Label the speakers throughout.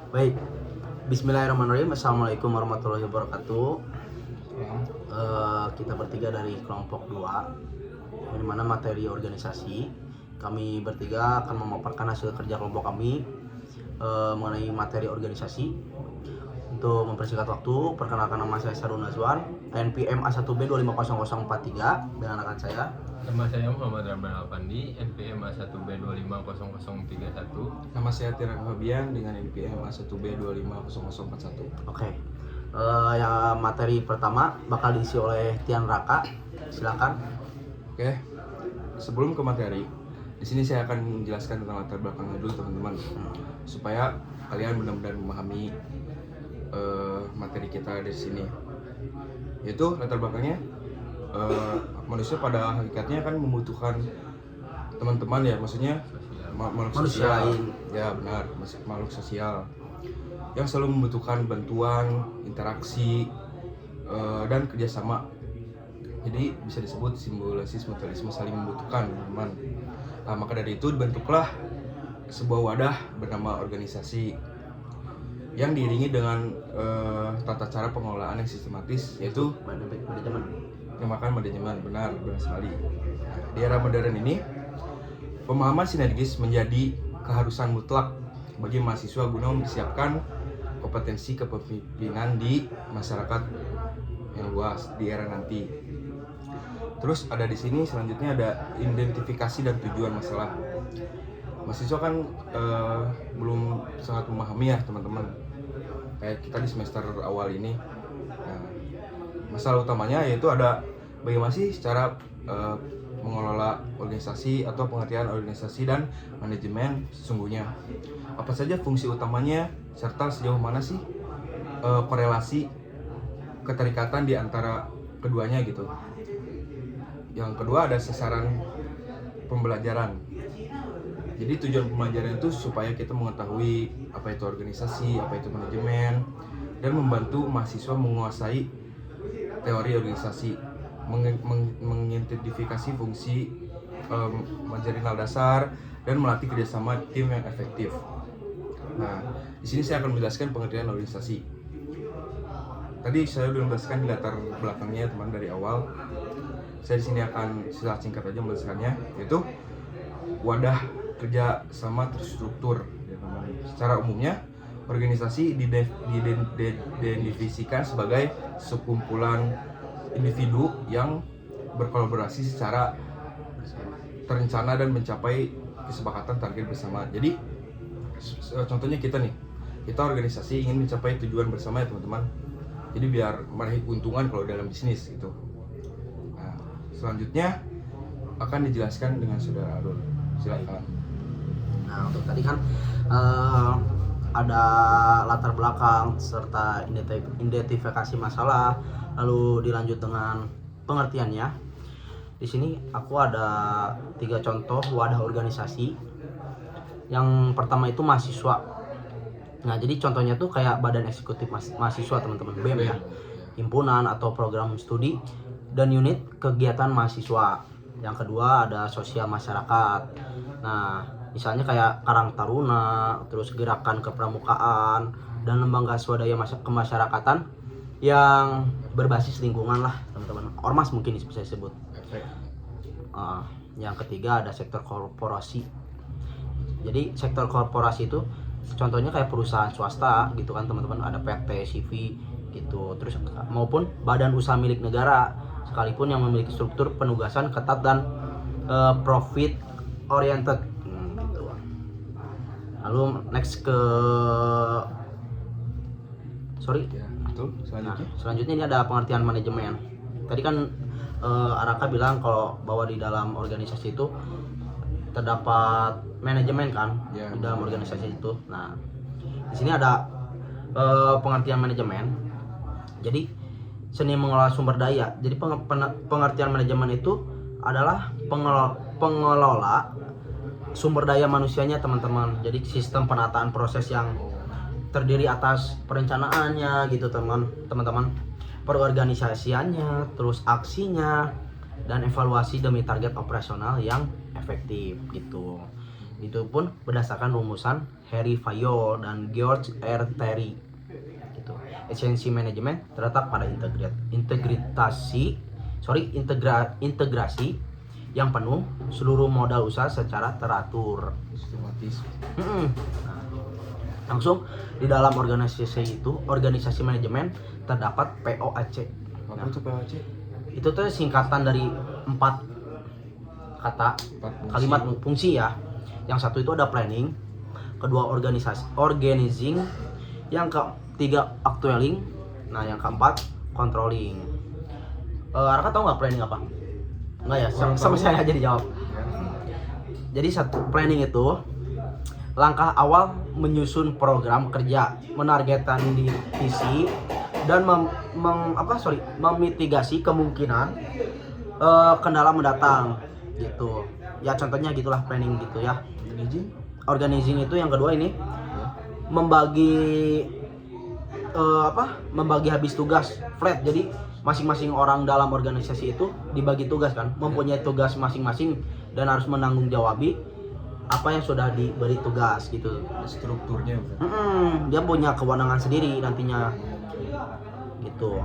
Speaker 1: Baik, Bismillahirrahmanirrahim. Assalamualaikum warahmatullahi wabarakatuh. Kita bertiga dari kelompok 2, di mana materi organisasi. Kami bertiga akan memaparkan hasil kerja kelompok kami mengenai materi organisasi. Untuk mempersingkat waktu, perkenalkan nama saya Sarun Nazwan, NPM A1B 250043 dengan rekan saya.
Speaker 2: Nama saya Muhammad Ramdan Alpandi, NPM A1B 250031.
Speaker 3: Nama saya Tiran Fabian dengan NPM A1B 250041.
Speaker 1: Oke. Ya, materi pertama bakal diisi oleh Tian Raka. Silakan.
Speaker 3: Oke. Sebelum ke materi, di sini saya akan menjelaskan tentang latar belakangnya dulu teman-teman, supaya kalian benar-benar memahami materi kita di sini. Yaitu latar belakangnya, manusia pada hakikatnya kan membutuhkan teman-teman ya, maksudnya makhluk
Speaker 1: Manusia
Speaker 3: sosial.
Speaker 1: lain.
Speaker 3: Ya benar, makhluk sosial yang selalu membutuhkan bantuan, interaksi, dan kerjasama. Jadi bisa disebut simbiosis mutualisme, saling membutuhkan teman-teman. Nah, maka dari itu dibentuklah sebuah wadah bernama organisasi yang diiringi dengan tata cara pengelolaan yang sistematis, yaitu
Speaker 1: Manajemen.
Speaker 3: manajemen. Benar sekali. Di era modern ini, pemahaman sinergis menjadi keharusan mutlak bagi mahasiswa guna mempersiapkan kompetensi kepemimpinan di masyarakat yang luas di era nanti. Terus ada di sini selanjutnya ada identifikasi dan tujuan masalah. Mahasiswa kan belum sangat memahami ya teman-teman. Kayak kita di semester awal ini. Nah, masalah utamanya yaitu ada bagaimana sih cara mengelola organisasi atau pengertian organisasi dan manajemen sesungguhnya. Apa saja fungsi utamanya serta sejauh mana sih korelasi keterikatan di antara keduanya gitu. Yang kedua ada sasaran pembelajaran. Jadi tujuan pembelajaran itu supaya kita mengetahui apa itu organisasi, apa itu manajemen, dan membantu mahasiswa menguasai teori organisasi, mengidentifikasi fungsi manajerial dasar, dan melatih kerjasama tim yang efektif. Nah, di sini saya akan menjelaskan pengertian organisasi. Tadi saya sudah menjelaskan di latar belakangnya teman dari awal. Saya di sini akan secara singkat aja menjelaskannya, yaitu wadah kerja sama terstruktur. Ya, teman. Secara umumnya, organisasi didefinisikan sebagai sekumpulan individu yang berkolaborasi secara terencana dan mencapai kesepakatan target bersama. Jadi contohnya kita organisasi ingin mencapai tujuan bersama ya teman-teman. Jadi biar meraih keuntungan kalau dalam bisnis gitu. Nah, selanjutnya akan dijelaskan dengan saudara Arul. Silakan.
Speaker 1: Nah, untuk tadi kan ada latar belakang serta identifikasi masalah, lalu dilanjut dengan pengertiannya. Di sini aku ada 3 contoh wadah organisasi. Yang pertama itu mahasiswa. Nah, jadi contohnya tuh kayak badan eksekutif mahasiswa teman-teman, BEM ya, himpunan atau program studi dan unit kegiatan mahasiswa. Yang kedua ada sosial masyarakat. Nah, misalnya kayak Karang Taruna, terus gerakan kepramukaan dan lembaga swadaya kemasyarakatan yang berbasis lingkungan lah teman-teman. Ormas mungkin bisa disebut. Yang ketiga ada sektor korporasi. Jadi sektor korporasi itu contohnya kayak perusahaan swasta gitu kan teman-teman, ada PT, CV gitu, terus maupun badan usaha milik negara sekalipun yang memiliki struktur penugasan ketat dan profit oriented gitu. Lalu next ke selanjutnya ini ada pengertian manajemen. Tadi kan Araka bilang kalau bahwa di dalam organisasi itu terdapat manajemen kan di dalam organisasi itu. Nah, di sini ada pengertian manajemen. Jadi seni mengelola sumber daya. Jadi pengertian manajemen itu adalah pengelola sumber daya manusianya teman-teman. Jadi sistem penataan proses yang terdiri atas perencanaannya gitu teman-teman, perorganisasiannya, terus aksinya, dan evaluasi demi target operasional yang efektif gitu. Itu pun berdasarkan rumusan Harry Fayol dan George R. Terry. Gitu. Esensi manajemen terletak pada integrasi yang penuh seluruh modal usaha secara teratur.
Speaker 3: Sistematis.
Speaker 1: Nah, langsung di dalam organisasi manajemen terdapat POAC.
Speaker 3: Apa itu POC?
Speaker 1: Itu tuh singkatan dari 4 kata,
Speaker 3: 4 fungsi.
Speaker 1: kalimat fungsi ya. Yang satu itu ada planning, kedua organizing, yang ketiga actualing, nah yang keempat controlling. Arka tahu nggak planning apa? Nggak ya, sama saya aja dijawab. Jadi satu planning itu langkah awal menyusun program kerja, menargetkan visi dan memitigasi kemungkinan kendala mendatang gitu. Ya contohnya gitulah planning gitu ya. Organizing itu yang kedua ini membagi habis tugas flat. Jadi masing-masing orang dalam organisasi itu dibagi tugas kan, mempunyai tugas masing-masing dan harus menanggung jawabi apa yang sudah diberi tugas gitu.
Speaker 3: Strukturnya
Speaker 1: Dia punya kewenangan sendiri nantinya gitu.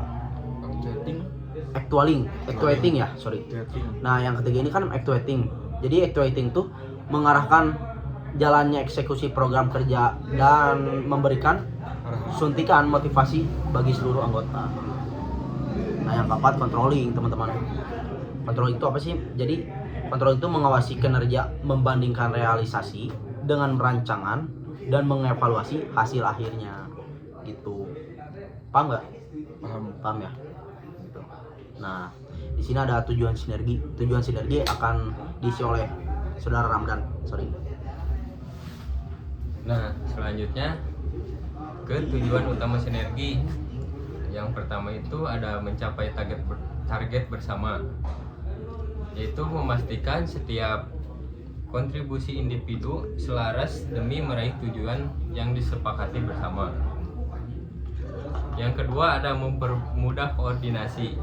Speaker 1: Actuating ya, sorry. Nah yang ketiga ini kan actuating. Jadi actuating tuh mengarahkan jalannya eksekusi program kerja dan memberikan suntikan motivasi bagi seluruh anggota. Nah yang keempat controlling teman-teman. Controlling itu apa sih? Jadi controlling itu mengawasi kinerja, membandingkan realisasi dengan rancangan dan mengevaluasi hasil akhirnya gitu. Paham nggak? Paham ya. Gitu. Nah di sini ada tujuan sinergi. Tujuan sinergi akan diisi oleh saudara Ramdan. Sorry.
Speaker 2: Nah, selanjutnya ke tujuan utama sinergi. Yang pertama itu ada mencapai target bersama, yaitu memastikan setiap kontribusi individu selaras demi meraih tujuan yang disepakati bersama. Yang kedua ada mempermudah koordinasi,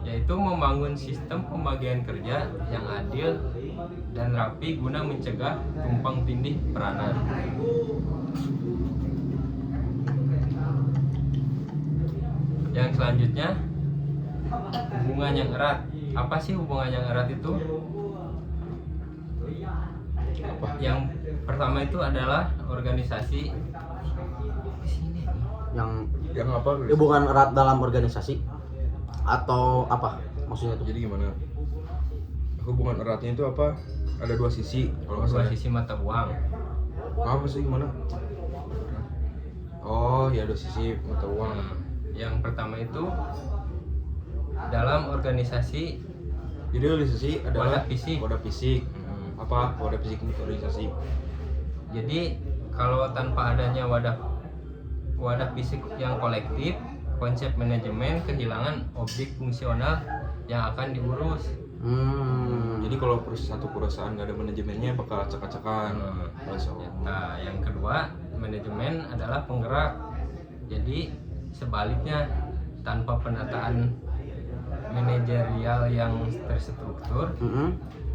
Speaker 2: yaitu membangun sistem pembagian kerja yang adil dan rapi guna mencegah tumpang tindih peranan. Yang selanjutnya hubungan yang erat. Apa sih hubungan yang erat itu? Yang pertama itu adalah organisasi
Speaker 1: yang
Speaker 3: apa?
Speaker 1: hubungan erat dalam organisasi atau apa maksudnya tuh?
Speaker 3: Jadi gimana? Hubungan eratnya itu apa? Ada dua sisi kalau nggak
Speaker 2: dua
Speaker 3: salah.
Speaker 2: sisi mata uang.
Speaker 3: Apa sih gimana? Oh ya, dua sisi mata uang.
Speaker 2: Yang pertama itu dalam organisasi.
Speaker 3: Jadi organisasi adalah
Speaker 2: wadah fisik.
Speaker 3: Apa wadah fisik untuk organisasi?
Speaker 2: Jadi kalau tanpa adanya wadah fisik yang kolektif, konsep manajemen kehilangan objek fungsional yang akan diurus.
Speaker 3: Jadi kalau satu perusahaan nggak ada manajemennya bakal acak-acakan.
Speaker 2: Nah, yang kedua manajemen adalah penggerak. Jadi sebaliknya, tanpa penataan manajerial yang terstruktur,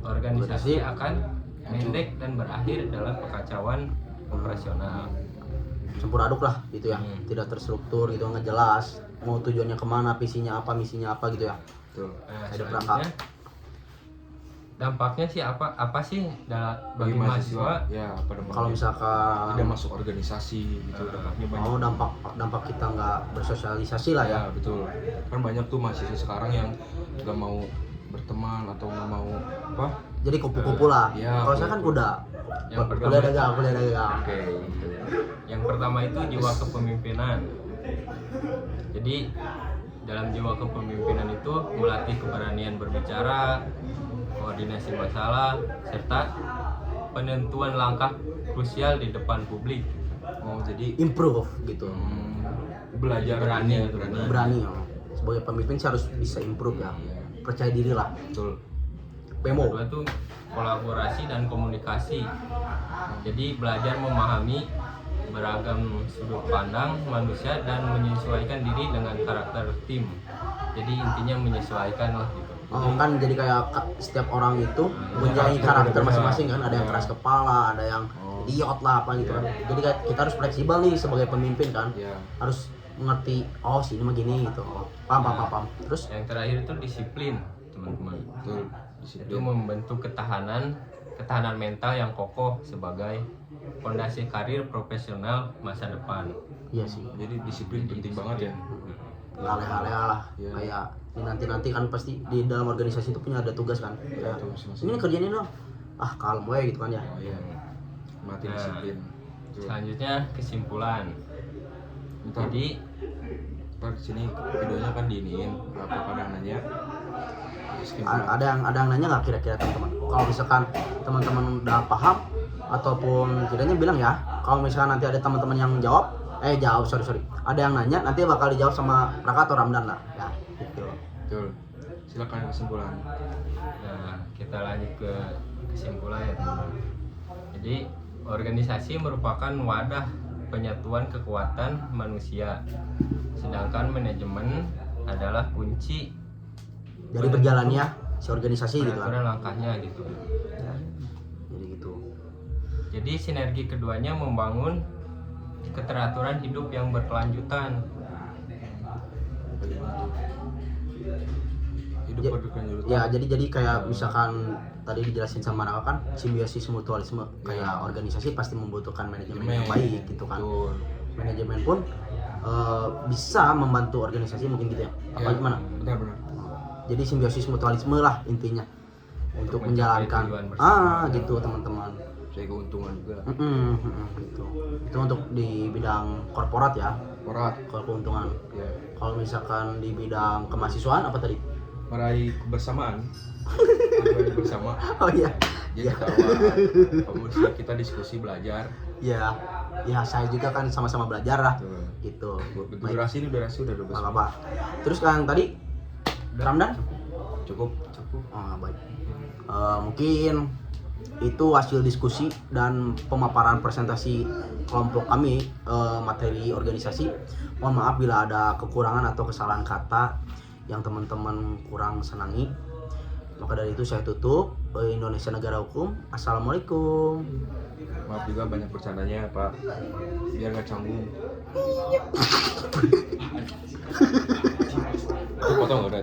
Speaker 2: organisasi akan pendek dan berakhir dalam kekacauan operasional.
Speaker 1: Campur aduk lah gitu ya, tidak terstruktur gitu, nggak jelas mau tujuannya kemana, visinya apa, misinya apa gitu ya.
Speaker 2: Nah,
Speaker 1: Ada perangkap.
Speaker 2: Dampaknya sih apa sih bagi mahasiswa?
Speaker 3: Ya, apa dampaknya?
Speaker 1: Kalau misalkan
Speaker 3: tidak masuk organisasi gitu, dampaknya banyak.
Speaker 1: dampak kita nggak bersosialisasi lah ya.
Speaker 3: Ya betul, kan banyak tuh mahasiswa sekarang yang nggak mau berteman atau nggak mau apa?
Speaker 1: Jadi kupu-kupu lah.
Speaker 3: Ya,
Speaker 1: Kalau saya kan kuda.
Speaker 2: Yang pertama
Speaker 1: Kuda dagang.
Speaker 3: Oke, gitu.
Speaker 2: Yang pertama itu jiwa kepemimpinan. Jadi dalam jiwa kepemimpinan itu melatih keberanian berbicara, koordinasi masalah, serta penentuan langkah krusial di depan publik.
Speaker 3: Oh, jadi
Speaker 1: Improve gitu.
Speaker 3: belajar
Speaker 1: Berani ya. Sebagai pemimpin sih harus bisa improve ya. Percaya diri lah.
Speaker 3: Betul.
Speaker 1: Pemo.
Speaker 2: Kedua itu kolaborasi dan komunikasi. Jadi belajar memahami beragam sudut pandang manusia dan menyesuaikan diri dengan karakter tim. Jadi intinya menyesuaikan lah gitu.
Speaker 1: kan jadi kayak setiap orang itu mempunyai karakter masing-masing kan, ada yang keras kepala, ada yang idiot lah apa gitu kan. Jadi kayak kita harus fleksibel nih sebagai pemimpin kan,
Speaker 3: Iya.
Speaker 1: harus mengerti oh sini mah gini gitu. Paham. Terus
Speaker 2: Yang terakhir itu disiplin, teman-teman.
Speaker 3: Betul.
Speaker 2: Itu
Speaker 3: Disiplin.
Speaker 2: membentuk ketahanan mental yang kokoh sebagai fondasi karir profesional masa depan.
Speaker 1: iya sih,
Speaker 3: Jadi disiplin penting banget ya.
Speaker 1: aleh-aleh lah
Speaker 3: Iya.
Speaker 1: kayak nanti kan pasti di dalam organisasi itu punya ada tugas kan. Kayak,
Speaker 3: Betul, masing-masing.
Speaker 1: ini kerjain ini dong. Kalem we gitu kan ya.
Speaker 3: Oh iya. Mati
Speaker 2: Nah,
Speaker 3: disiplin. Betul.
Speaker 2: Selanjutnya kesimpulan.
Speaker 3: Bentar.
Speaker 2: Jadi
Speaker 3: Ntar di sini videonya kan diiniin apa kadang nanya.
Speaker 1: Ada yang nanya nggak kira-kira teman-teman? Kalau misalkan teman-teman udah paham ataupun kiranya bilang ya. Kalau misalkan nanti ada teman-teman yang jawab, sorry. Ada yang nanya nanti bakal dijawab sama Raka atau Ramdan lah. Ya, gitu.
Speaker 3: Betul. Silakan kesimpulan.
Speaker 2: Nah, kita lanjut ke kesimpulan ya teman-teman. Jadi, organisasi merupakan wadah penyatuan kekuatan manusia. Sedangkan manajemen adalah kunci
Speaker 1: Dari berjalannya si organisasi gitu kan.
Speaker 2: penaturan langkahnya gitu.
Speaker 1: Ya, jadi gitu.
Speaker 2: Jadi sinergi keduanya membangun keteraturan hidup yang berkelanjutan.
Speaker 3: Hidup
Speaker 1: Ya,
Speaker 3: berkelanjutan.
Speaker 1: Ya, jadi kayak misalkan tadi dijelasin sama Raka kan simbiosis mutualisme, kayak organisasi pasti membutuhkan manajemen yang baik gitu kan.
Speaker 3: Betul.
Speaker 1: Manajemen pun bisa membantu organisasi mungkin gitu ya. Apa
Speaker 3: Ya,
Speaker 1: gimana?
Speaker 3: Benar.
Speaker 1: Jadi simbiosis mutualisme lah intinya untuk
Speaker 2: mencapai
Speaker 1: menjalankan
Speaker 2: tujuan bersama.
Speaker 1: gitu teman-teman.
Speaker 3: Saya keuntungan juga.
Speaker 1: Gitu. Itu untuk di bidang korporat ya,
Speaker 3: Korat.
Speaker 1: kalau keuntungan.
Speaker 3: Ya.
Speaker 1: Kalau misalkan di bidang kemahasiswaan apa tadi?
Speaker 3: Meraih kebersamaan. Tujuan bersama.
Speaker 1: Oh iya.
Speaker 3: Jadi
Speaker 1: Ya.
Speaker 3: kawan, kita diskusi belajar.
Speaker 1: Ya, saya juga kan sama-sama belajar lah.
Speaker 3: Betul.
Speaker 1: Gitu. Baik,
Speaker 3: Durasi udah 12
Speaker 1: nggak apa-apa. Terus kan tadi Ramdan?
Speaker 3: Cukup.
Speaker 1: Baik. Mungkin itu hasil diskusi dan pemaparan presentasi kelompok kami materi organisasi. Mohon maaf bila ada kekurangan atau kesalahan kata yang teman-teman kurang senangi. Maka dari itu saya tutup. Indonesia Negara Hukum. Assalamualaikum.
Speaker 3: Maaf juga banyak bercandanya Pak. Biar nggak canggung. Potong udah.